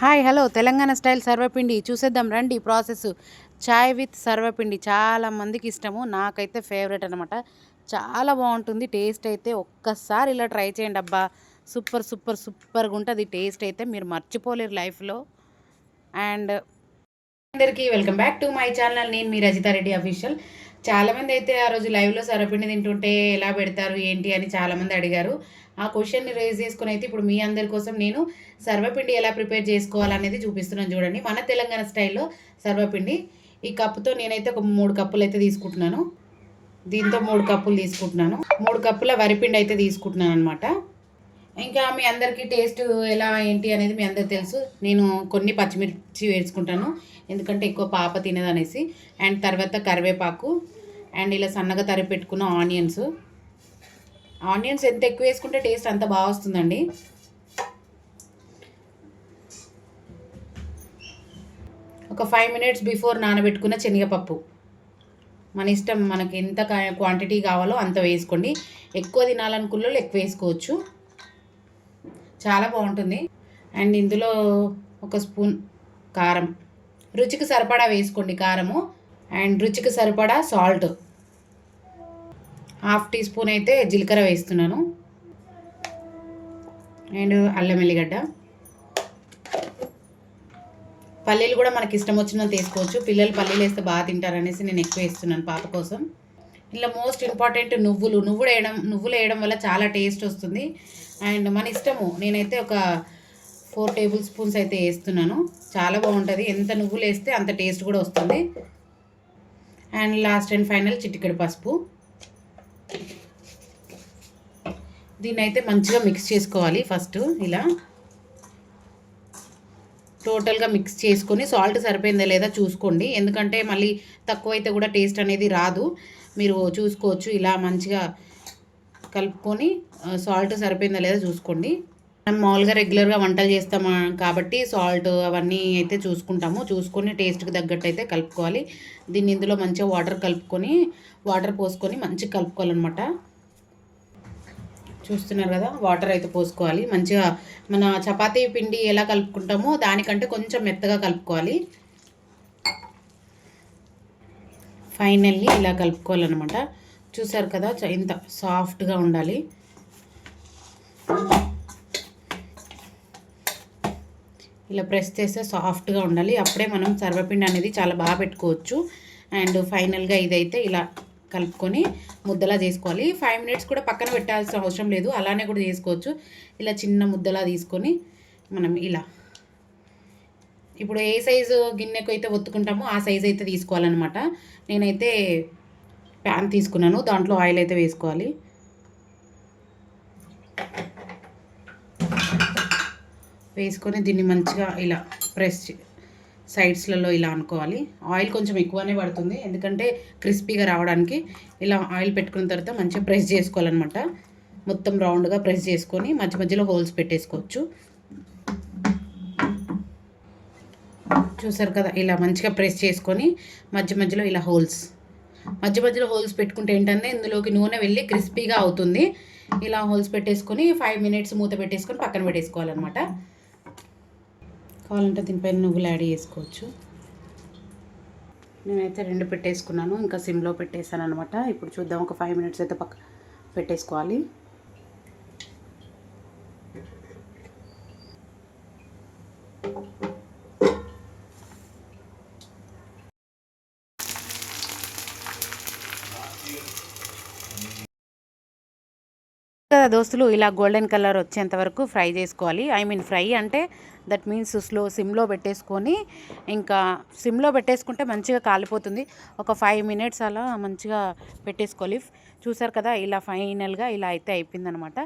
Hi hello Telangana style సర్వపిండి చూసేద్దాం రండి process. Chai with సర్వపిండి చాలా మందికి ఇష్టము, నాకైతే ఫేవరెట్ అనమాట. చాలా బాగుంటుంది టేస్ట్ అయితే. ఒక్కసారి ఇలా ట్రై చేయండి అబ్బా, సూపర్ సూపర్ సూపర్గా ఉంటుంది టేస్ట్ అయితే, మీరు మర్చిపోలేరు లైఫ్లో. అండ్ అందరికీ welcome back to my channel. నేను మీ రజితారెడ్డి అఫీషియల్. చాలామంది అయితే ఆ రోజు లైవ్లో సర్వపిండి తింటుంటే ఎలా పెడతారు ఏంటి అని చాలామంది అడిగారు. ఆ క్వశ్చన్ని రేజ్ చేసుకుని అయితే ఇప్పుడు మీ అందరి కోసం నేను సర్వపిండి ఎలా ప్రిపేర్ చేసుకోవాలనేది చూపిస్తున్నాను చూడండి. మన తెలంగాణ స్టైల్లో సర్వపిండి. ఈ కప్పుతో నేనైతే ఒక 3 కప్పులు అయితే తీసుకుంటున్నాను. దీంతో 3 కప్పులు తీసుకుంటున్నాను. 3 కప్పుల వరిపిండి అయితే తీసుకుంటున్నాను అనమాట. ఇంకా మీ అందరికీ టేస్ట్ ఎలా ఏంటి అనేది మీ అందరికి తెలుసు. నేను కొన్ని పచ్చిమిర్చి వేసుకుంటాను, ఎందుకంటే ఎక్కువ పాప తినదనేసి. అండ్ తర్వాత కరివేపాకు, అండ్ ఇలా సన్నగా తరిగి పెట్టుకున్న ఆనియన్స్. ఆనియన్స్ ఎంత ఎక్కువ వేసుకుంటే టేస్ట్ అంత బాగా వస్తుందండి. ఒక 5 మినిట్స్ బిఫోర్ నానబెట్టుకున్న శనగపప్పు. మన ఇష్టం, మనకి ఎంత క్వాంటిటీ కావాలో అంత వేసుకోండి. ఎక్కువ తినాలనుకున్న వాళ్ళు ఎక్కువ వేసుకోవచ్చు, చాలా బాగుంటుంది. అండ్ ఇందులో ఒక స్పూన్ కారం, రుచికి సరిపడా వేసుకోండి కారము. అండ్ రుచికి సరిపడా సాల్ట్, హాఫ్ టీ స్పూన్ అయితే జీలకర్ర వేస్తున్నాను. అండ్ అల్లం వెల్లిగడ్డ, పల్లీలు కూడా మనకి ఇష్టం వచ్చినంత వేసుకోవచ్చు. పిల్లలు పల్లీలు వేస్తే బాగా తింటారనేసి నేను ఎక్కువ వేస్తున్నాను పాప కోసం. ఇలా మోస్ట్ ఇంపార్టెంట్ నువ్వులు వేయడం వల్ల చాలా టేస్ట్ వస్తుంది. అండ్ మన ఇష్టము, నేనైతే ఒక 4 టేబుల్ స్పూన్స్ అయితే వేస్తున్నాను. చాలా బాగుంటుంది, ఎంత నువ్వులు వేస్తే అంత టేస్ట్ కూడా వస్తుంది. అండ్ లాస్ట్ అండ్ ఫైనల్ చిటికెడు పసుపు. దీన్ని అయితే మంచిగా మిక్స్ చేసుకోవాలి. ఫస్ట్ ఇలా టోటల్గా మిక్స్ చేసుకొని సాల్ట్ సరిపోయిందా లేదా చూసుకోండి, ఎందుకంటే మళ్ళీ తక్కువైతే కూడా టేస్ట్ అనేది రాదు. మీరు చూసుకోవచ్చు, ఇలా మంచిగా కలుపుకొని సాల్ట్ సరిపోయిందా లేదా చూసుకోండి. మనం మామూలుగా రెగ్యులర్గా వంటలు చేస్తాము కాబట్టి సాల్ట్ అవన్నీ అయితే చూసుకొని టేస్ట్కి తగ్గట్టు అయితే కలుపుకోవాలి. దీన్ని ఇందులో మంచిగా వాటర్ పోసుకొని మంచిగా కలుపుకోవాలన్నమాట. చూస్తున్నారు కదా, వాటర్ అయితే పోసుకోవాలి మంచిగా. మన చపాతీ పిండి ఎలా కలుపుకుంటామో దానికంటే కొంచెం మెత్తగా కలుపుకోవాలి. ఫైనల్లీ ఇలా కలుపుకోవాలన్నమాట. చూసారు కదా, ఇంత సాఫ్ట్గా ఉండాలి. ఇలా ప్రెస్ చేస్తే సాఫ్ట్గా ఉండాలి, అప్పుడే మనం సర్వపిండి అనేది చాలా బాగా పెట్టుకోవచ్చు. అండ్ ఫైనల్గా ఇదైతే ఇలా కలుపుకొని ముద్దలా చేసుకోవాలి. 5 మినిట్స్ కూడా పక్కన పెట్టాల్సిన అవసరం లేదు, అలానే కూడా చేసుకోవచ్చు. ఇలా చిన్న ముద్దలా తీసుకొని మనం ఇలా ఇప్పుడు ఏ సైజు గిన్నెకు అయితే ఒత్తుకుంటామో ఆ సైజు అయితే తీసుకోవాలన్నమాట. నేనైతే ప్యాన్ తీసుకున్నాను, దాంట్లో ఆయిల్ అయితే వేసుకోవాలి. వేసుకొని దీన్ని మంచిగా ఇలా ప్రెస్ సైడ్స్లలో ఇలా అనుకోవాలి. ఆయిల్ కొంచెం ఎక్కువనే పడుతుంది, ఎందుకంటే క్రిస్పీగా రావడానికి. ఇలా ఆయిల్ పెట్టుకున్న తర్వాత మంచిగా ప్రెస్ చేసుకోవాలన్నమాట. మొత్తం రౌండ్గా ప్రెస్ చేసుకొని మధ్య మధ్యలో హోల్స్ పెట్టేసుకోవచ్చు. చూసారు కదా, ఇలా మంచిగా ప్రెస్ చేసుకొని మధ్య మధ్యలో హోల్స్ పెట్టుకుంటే ఏంటంటే ఇందులోకి నూనె వెళ్ళి క్రిస్పీగా అవుతుంది. ఇలా హోల్స్ పెట్టేసుకొని 5 మినిట్స్ మూత పెట్టేసుకొని పక్కన పెట్టేసుకోవాలన్నమాట. కావాలంటే దీనిపైన నువ్వులు యాడ్ చేసుకోవచ్చు. నేనైతే 2 పెట్టేసుకున్నాను, ఇంకా సిమ్లో పెట్టేసాను అనమాట. ఇప్పుడు చూద్దాం, ఒక 5 మినిట్స్ అయితే పెట్టేసుకోవాలి. కదా దోస్తులు, ఇలా గోల్డెన్ కలర్ వచ్చేంత వరకు ఫ్రై చేసుకోవాలి. ఫ్రై అంటే దట్ మీన్స్ సిమ్లో పెట్టేసుకొని, ఇంకా సిమ్లో పెట్టేసుకుంటే మంచిగా కాలిపోతుంది. ఒక 5 మినిట్స్ అలా మంచిగా పెట్టేసుకోవాలి. చూసారు కదా, ఇలా ఫైనల్గా ఇలా అయితే అయిపోయిందనమాట.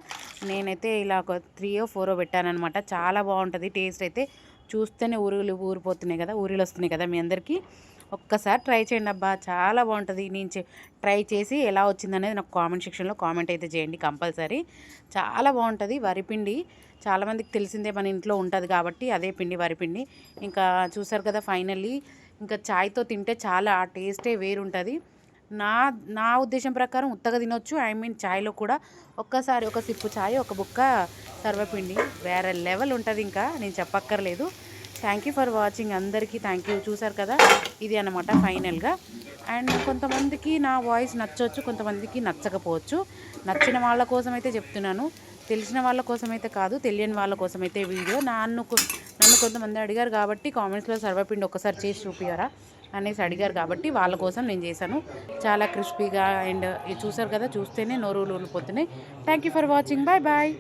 నేనైతే ఇలా ఒక 3 or 4 పెట్టానమాట. చాలా బాగుంటుంది టేస్ట్ అయితే. చూస్తేనే ఊరిలు వస్తున్నాయి కదా మీ అందరికీ. ఒక్కసారి ట్రై చేయండి అబ్బా, చాలా బాగుంటుంది. నేను ట్రై చేసి ఎలా వచ్చిందనేది నాకు కామెంట్ సెక్షన్లో కామెంట్ అయితే చేయండి కంపల్సరీ. చాలా బాగుంటుంది వరిపిండి. చాలామందికి తెలిసిందే, మన ఇంట్లో ఉంటుంది కాబట్టి అదే పిండి, వరిపిండి. ఇంకా చూసారు కదా, ఫైనల్లీ ఇంకా చాయ్తో తింటే చాలా ఆ టేస్టే వేరుంటుంది. నా ఉద్దేశం ప్రకారం ఉత్తగా తినొచ్చు, చాయ్లో కూడా. ఒక్కసారి ఒక సిప్పు చాయ్, ఒక బుక్క సర్వపిండి, వేరే లెవెల్ ఉంటుంది. ఇంకా నేను చెప్పక్కర్లేదు. Thank you for watching. అందరికీ థ్యాంక్ యూ. చూసారు కదా, ఇది అన్నమాట ఫైనల్గా. అండ్ కొంతమందికి నా వాయిస్ నచ్చవచ్చు, కొంతమందికి నచ్చకపోవచ్చు. నచ్చిన వాళ్ళ కోసం అయితే చెప్తున్నాను, తెలిసిన వాళ్ళ కోసం అయితే కాదు, తెలియని వాళ్ళ కోసం అయితే వీడియో. నన్ను కొంతమంది అడిగారు కాబట్టి కామెంట్స్లో సర్వపిండి ఒక్కసారి చేసి చూపియరా అనేసి అడిగారు కాబట్టి వాళ్ళ కోసం నేను చేశాను. చాలా క్రిస్పీగా అండ్ చూసారు కదా, చూస్తేనే నోరు ఊరిపోతున్నాయి. Thank you for watching. Bye bye.